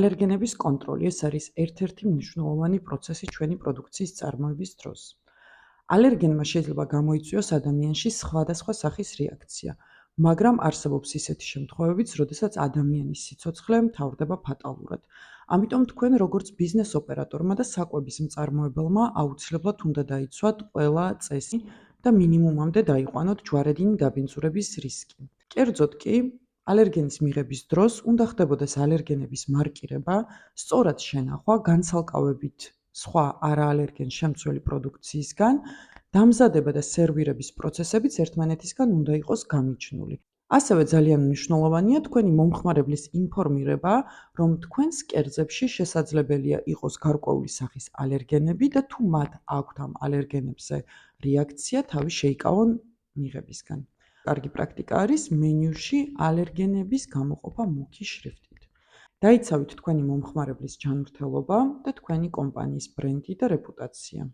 ალერგენების კონტროლი ეს არის ერთ-ერთი მნიშვნელოვანი პროცესი ჩვენი პროდუქციის წარმოების დროს. ალერგენმა შეიძლება გამოიწვიოს ადამიანში სხვადასხვა სახის რეაქცია, მაგრამ არსებობს ისეთი შემთხვევებიც, როდესაც ადამიანის სიცოცხლე მთავრდება ფატალურად. ამიტომ თქვენ როგორც ბიზნეს ოპერატორმა და საკვების მწარმოებელმა აუცილებლად უნდა დაიცვათ ყველა წესი და მინიმუმამდე დაიყვანოთ ჯვარედინი დაბინძურების რისკი. კერძოდ კი, ალერგენის მიღების დროს უნდა ხდებოდეს ალერგენების მარკირება, სწორად შენახვა, განცალკავებით სხვა არაალერგენ შემცველი პროდუქციისგან, დამზადება და სერვირების პროცესებიც ერთმანეთისგან უნდა იყოს გამიჯნული. ასევე ძალიან მნიშვნელოვანია თქვენი მომხმარებლის ინფორმირება, რომ თქვენს კერძებში შესაძლებელია იყოს გარკვეული სახის ალერგენები და თუ მათ აქვთ ამ ალერგენებზე რეაქცია, თავი შეიკავონ მიღებისგან. კარგი პრაქტიკა არის მენიუში ალერგენების გამოყოფა მუქი შრიფტით. დაიცავით თქვენი მომხმარებლის ჯანმრთელობა და თქვენი კომპანიის ბრენდი და რეპუტაცია.